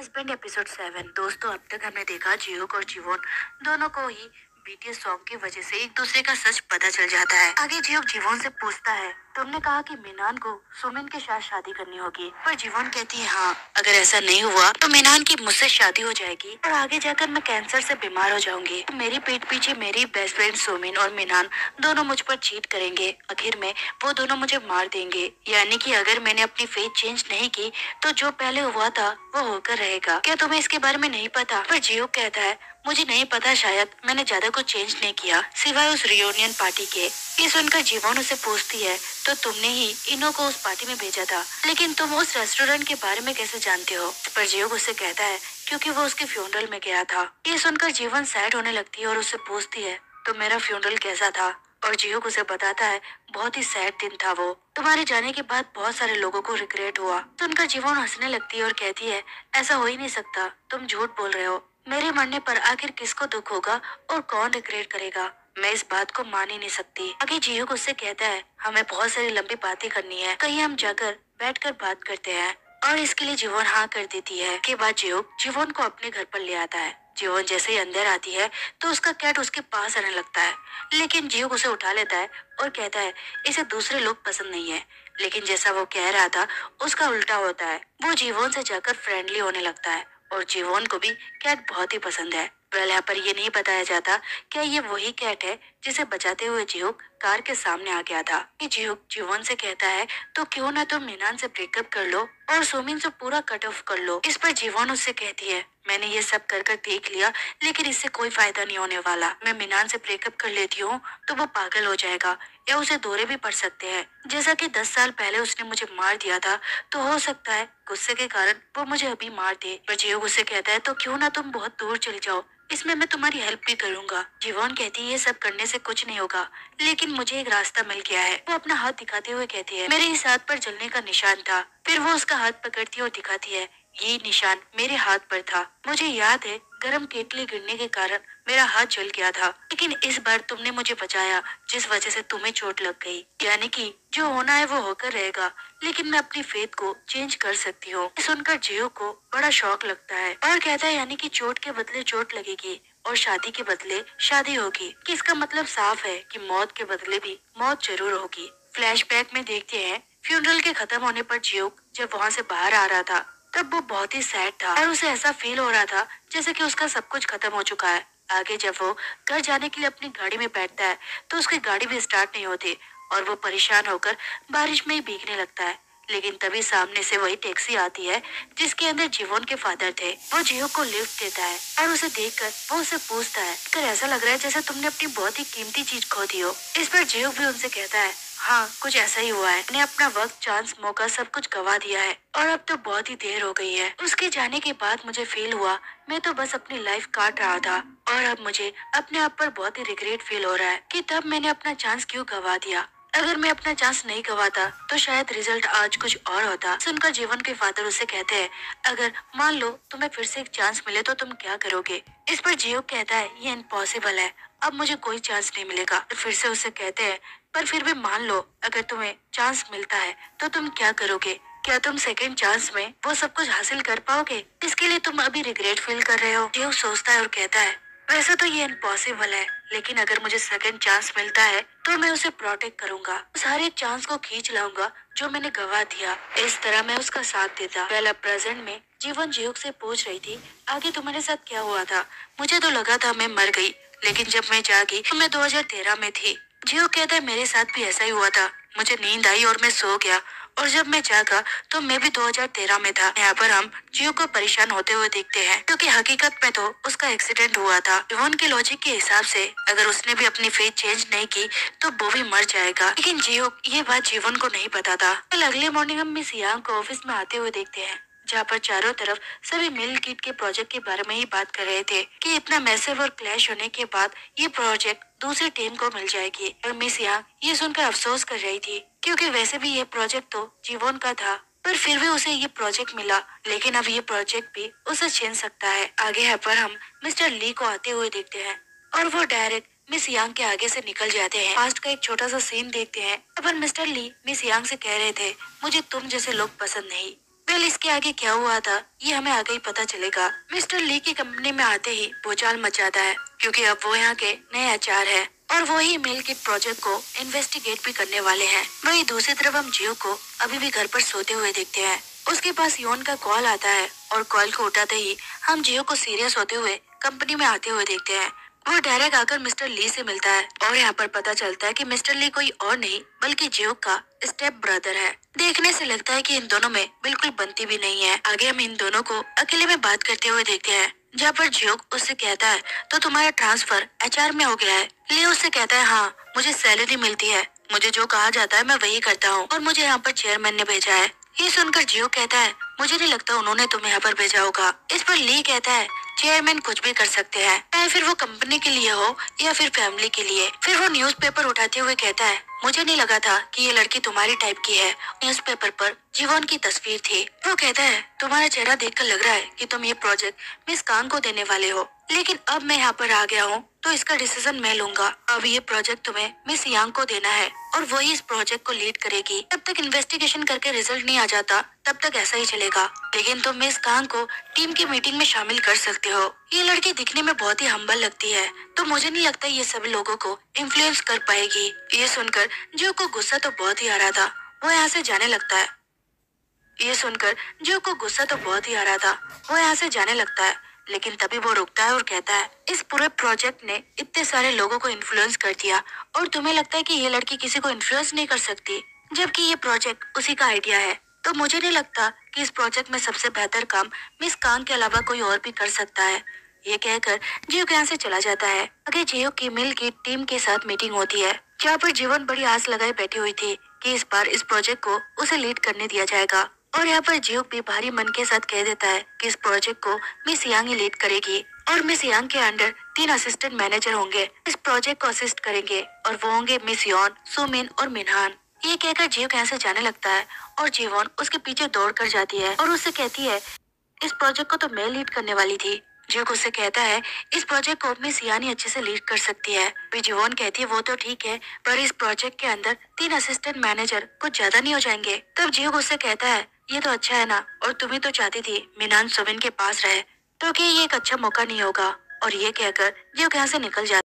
Husband episode 7। दोस्तों, अब तक हमने देखा जियोक और जीवोन दोनों को ही बीटीएस सॉन्ग की वजह से एक दूसरे का सच पता चल जाता है। आगे जियोक जीवोन से पूछता है, तुमने कहा कि मीनान को सुमिन के साथ शादी करनी होगी, पर जीवोन कहती है हाँ, अगर ऐसा नहीं हुआ तो मीनान की मुझसे शादी हो जाएगी और आगे जाकर मैं कैंसर से बीमार हो जाऊंगी। मेरी पीठ पीछे मेरी बेस्ट फ्रेंड सुमिन और मीनान दोनों मुझ पर चीट करेंगे। आखिर में वो दोनों मुझे मार देंगे। यानी कि अगर मैंने अपनी फेथ चेंज नहीं की तो जो पहले हुआ था वो होकर रहेगा। क्या तुम्हें इसके बारे में नहीं पता? पर जियो कहता है, मुझे नहीं पता, शायद मैंने ज्यादा कुछ चेंज नहीं किया सिवाय उस रियूनियन पार्टी के। ये सुनकर जीवन उसे पूछती है, तो तुमने ही इनो को उस पार्टी में भेजा था, लेकिन तुम उस रेस्टोरेंट के बारे में कैसे जानते हो? पर जियो उसे कहता है, क्योंकि वो उसके फ्यूनरल में गया था। ये सुनकर जीवन सैड होने लगती है और उससे पूछती है, तो मेरा फ्यूनरल कैसा था? और जियो उसे बताता है, बहुत ही सैड दिन था वो। तुम्हारे जाने के बाद बहुत सारे लोगों को रिग्रेट हुआ। सुनकर जीवन हंसने लगती है और कहती है, ऐसा हो ही नहीं सकता, तुम झूठ बोल रहे हो। मेरे मरने पर आखिर किसको दुख होगा और कौन रिग्रेट करेगा? मैं इस बात को मान ही नहीं सकती। आगे जियो उससे कहता है, हमें बहुत सारी लंबी बातें करनी है, कहीं हम जाकर बैठकर बात करते हैं। और इसके लिए जीवन हाँ कर देती है। के बाद जियो जीवन को अपने घर पर ले आता है। जीवन जैसे ही अंदर आती है तो उसका कैट उसके पास आने लगता है, लेकिन जियो उसे उठा लेता है और कहता है, इसे दूसरे लोग पसंद नहीं है। लेकिन जैसा वो कह रहा था उसका उल्टा होता है। वो जीवन से जाकर फ्रेंडली होने लगता है और जीवन को भी कैट बहुत ही पसंद है। वेल, यहाँ पर ये नहीं बताया जाता क्या ये वही कैट है जिसे बचाते हुए जिहुक कार के सामने आ गया था। कि जिहुक जीवन से कहता है, तो क्यों ना तुम मीनान से ब्रेकअप कर लो और सोमिन से पूरा कट ऑफ कर लो। इस पर जीवन उससे कहती है, मैंने ये सब कर कर देख लिया, लेकिन इससे कोई फायदा नहीं होने वाला। मैं मीनान से ब्रेकअप कर लेती हूँ तो वो पागल हो जाएगा या उसे दौरे भी पड़ सकते हैं। जैसा कि 10 साल पहले उसने मुझे मार दिया था, तो हो सकता है गुस्से के कारण वो मुझे अभी मार दे। पर जियो उसे कहता है, तो क्यों ना तुम बहुत दूर चले जाओ, इसमें मैं तुम्हारी हेल्प भी करूंगा। जीवन कहती है, ये सब करने से कुछ नहीं होगा, लेकिन मुझे एक रास्ता मिल गया है। वो अपना हाथ दिखाते हुए कहती है, मेरे इस हाथ पर जलने का निशान था। फिर वो उसका हाथ पकड़ती है और दिखाती है, ये निशान मेरे हाथ पर था। मुझे याद है गरम केतली गिरने के कारण मेरा हाथ जल गया था, लेकिन इस बार तुमने मुझे बचाया, जिस वजह से तुम्हें चोट लग गई। यानी कि जो होना है वो होकर रहेगा, लेकिन मैं अपनी फेथ को चेंज कर सकती हूँ। सुनकर जियो को बड़ा शौक लगता है और कहता है, यानी कि चोट के बदले चोट लगेगी और शादी के बदले शादी होगी। कि इसका मतलब साफ है कि मौत के बदले भी मौत जरूर होगी। फ्लैशबैक में देखते हैं, फ्यूनरल के खत्म होने पर जियो जब वहाँ से बाहर आ रहा था तब वो बहुत ही सैड था और उसे ऐसा फील हो रहा था जैसे कि उसका सब कुछ खत्म हो चुका है। आगे जब वो घर जाने के लिए अपनी गाड़ी में बैठता है तो उसकी गाड़ी भी स्टार्ट नहीं होती और वो परेशान होकर बारिश में ही भीगने लगता है। लेकिन तभी सामने से वही टैक्सी आती है जिसके अंदर जीवन के फादर थे। वो जियो को लिफ्ट देता है और उसे देखकर वो उसे पूछता है, कर ऐसा लग रहा है जैसे तुमने अपनी बहुत ही कीमती चीज खो दी हो। इस पर जियो भी उनसे कहता है, हाँ, कुछ ऐसा ही हुआ है। मैंने अपना वक्त, चांस, मौका सब कुछ गवा दिया है और अब तो बहुत ही देर हो गई है। उसके जाने के बाद मुझे फील हुआ मैं तो बस अपनी लाइफ काट रहा था और अब मुझे अपने आप पर बहुत ही रिग्रेट फील हो रहा है कि तब मैंने अपना चांस क्यों गवा दिया। अगर मैं अपना चांस नहीं गवाता तो शायद रिजल्ट आज कुछ और होता। सुनकर जीवन के फादर उसे कहते हैं, अगर मान लो तुम्हें फिर से एक चांस मिले तो तुम क्या करोगे? इस पर जियो कहता है, ये इम्पॉसिबल है, अब मुझे कोई चांस नहीं मिलेगा। फिर से उसे कहते हैं, पर फिर भी मान लो अगर तुम्हें चांस मिलता है तो तुम क्या करोगे? क्या तुम सेकंड चांस में वो सब कुछ हासिल कर पाओगे? इसके लिए तुम अभी रिग्रेट फील कर रहे हो? जियो सोचता है और कहता है, वैसे तो ये इम्पॉसिबल है, लेकिन अगर मुझे सेकंड चांस मिलता है तो मैं उसे प्रोटेक्ट करूंगा। उस हर एक चांस को खींच लाऊंगा जो मैंने गवा दिया। इस तरह मैं उसका साथ देता। पहला प्रेजेंट में जीवन जियुक से पूछ रही थी, आगे तुम्हारे साथ क्या हुआ था? मुझे तो लगा था मैं मर गई, लेकिन जब मैं जागी तो मैं 2013 में थी। जियो कहता है, मेरे साथ भी ऐसा ही हुआ था। मुझे नींद आई और मैं सो गया और जब मैं जागा तो मैं भी 2013 में था। यहाँ पर हम जियो को परेशान होते हुए देखते हैं क्योंकि हकीकत में तो उसका एक्सीडेंट हुआ था। जीवन के लॉजिक के हिसाब से अगर उसने भी अपनी फेथ चेंज नहीं की तो वो भी मर जाएगा, लेकिन जियो ये बात जीवन को नहीं पता था। कल अगले मॉर्निंग हम मिस यांग को ऑफिस में आते हुए देखते हैं जहाँ पर चारों तरफ सभी मिल किट के प्रोजेक्ट के बारे में ही बात कर रहे थे कि इतना मैसिव और क्लैश होने के बाद ये प्रोजेक्ट दूसरी टीम को मिल जाएगी। और मिस यांग ये सुनकर अफसोस कर रही थी क्योंकि वैसे भी ये प्रोजेक्ट तो जीवन का था, पर फिर भी उसे ये प्रोजेक्ट मिला, लेकिन अब ये प्रोजेक्ट भी उसे छीन सकता है। आगे यहाँ पर हम मिस्टर ली को आते हुए देखते हैं और वो डायरेक्ट मिस यांग के आगे से निकल जाते हैं। पास्ट का एक छोटा सा सीन देखते हैं। पर मिस्टर ली मिस यांग से कह रहे थे, मुझे तुम जैसे लोग पसंद नहीं, वेल इसके आगे क्या हुआ था ये हमें आगे ही पता चलेगा। मिस्टर ली की कंपनी में आते ही भूचाल मच जाता है, क्योंकि अब वो यहाँ के नए एचआर है और वो ही मेल किट प्रोजेक्ट को इन्वेस्टिगेट भी करने वाले हैं। वहीं दूसरी तरफ हम जियो को अभी भी घर पर सोते हुए देखते हैं। उसके पास योन का कॉल आता है और कॉल को उठाते ही हम जियो को सीरियस होते हुए कंपनी में आते हुए देखते हैं। वो डायरेक्ट आकर मिस्टर ली से मिलता है और यहाँ पर पता चलता है कि मिस्टर ली कोई और नहीं बल्कि जियो का स्टेप ब्रदर है। देखने से लगता है कि इन दोनों में बिल्कुल बनती भी नहीं है। आगे हम इन दोनों को अकेले में बात करते हुए देखते हैं, जहाँ पर जियो उससे कहता है तो तुम्हारा ट्रांसफर एचआर में हो गया है। ली उससे कहता है हाँ, मुझे सैलरी मिलती है, मुझे जो कहा जाता है मैं वही करता हूँ और मुझे यहाँ पर चेयरमैन ने भेजा है। ये सुनकर जियो कहता है मुझे नहीं लगता उन्होंने तुम्हें यहाँ पर भेजा होगा। इस पर ली कहता है चेयरमैन कुछ भी कर सकते हैं, चाहे फिर वो कंपनी के लिए हो या फिर फैमिली के लिए। फिर वो न्यूज़पेपर उठाते हुए कहता है मुझे नहीं लगा था कि ये लड़की तुम्हारी टाइप की है। न्यूज़पेपर पर जीवन की तस्वीर थी। वो कहता है तुम्हारा चेहरा देखकर लग रहा है कि तुम ये प्रोजेक्ट मिस कांग को देने वाले हो, लेकिन अब मैं यहाँ पर आ गया हूँ तो इसका डिसीजन मैं लूंगा। अब ये प्रोजेक्ट तुम्हें मिस यांग को देना है और वही इस प्रोजेक्ट को लीड करेगी। जब तक इन्वेस्टिगेशन करके रिजल्ट नहीं आ जाता तब तक ऐसा ही चलेगा, लेकिन तुम मिस कांग को टीम की मीटिंग में शामिल कर सकते हो। ये लड़की दिखने में बहुत ही हम्बल लगती है, तो मुझे नहीं लगता ये सभी लोगों को इन्फ्लुएंस कर पाएगी। ये सुनकर जो को गुस्सा तो बहुत ही आ रहा था, वो यहाँ से जाने लगता है। ये सुनकर जो को गुस्सा तो बहुत ही आ रहा था, वो यहाँ से जाने लगता है, लेकिन तभी वो रुकता है और कहता है इस पूरे प्रोजेक्ट ने इतने सारे लोगों को इन्फ्लुएंस कर दिया और तुम्हें लगता है कि ये लड़की किसी को इन्फ्लुएंस नहीं कर सकती, जबकि ये प्रोजेक्ट उसी का आइडिया है। तो मुझे नहीं लगता कि इस प्रोजेक्ट में सबसे बेहतर काम मिस कांग के अलावा कोई और भी कर सकता है। ये कहकर जियो यहाँ से चला जाता है। आगे जियो की मिल की टीम के साथ मीटिंग होती है, जहाँ पर जीवन बड़ी आस लगाए बैठी हुई थी कि इस बार इस प्रोजेक्ट को उसे लीड करने दिया जाएगा। और यहाँ पर जियो भी भारी मन के साथ कह देता है कि इस प्रोजेक्ट को मिस यांग ही लीड करेगी और मिस यांग के अंडर 3 असिस्टेंट मैनेजर होंगे, इस प्रोजेक्ट को असिस्ट करेंगे और वो होंगे मिस यॉन, सुमिन और मिनहान। ये कहकर जियो यहाँ से जाने लगता है और जीवन उसके पीछे दौड़ कर जाती है और उससे कहती है इस प्रोजेक्ट को तो मैं लीड करने वाली थी। जियो उससे कहता है इस प्रोजेक्ट को मिस यानी अच्छे से लीड कर सकती है। फिर जीवन कहती है वो तो ठीक है, पर इस प्रोजेक्ट के अंदर 3 असिस्टेंट मैनेजर कुछ ज्यादा नहीं हो जाएंगे। तब जियो उससे कहता है ये तो अच्छा है ना, और तुम ही तो चाहती थी मिनान सुविन के पास रहे, तो क्या ये एक अच्छा मौका नहीं होगा। और ये कहकर जियो यहाँ से निकल जाता है।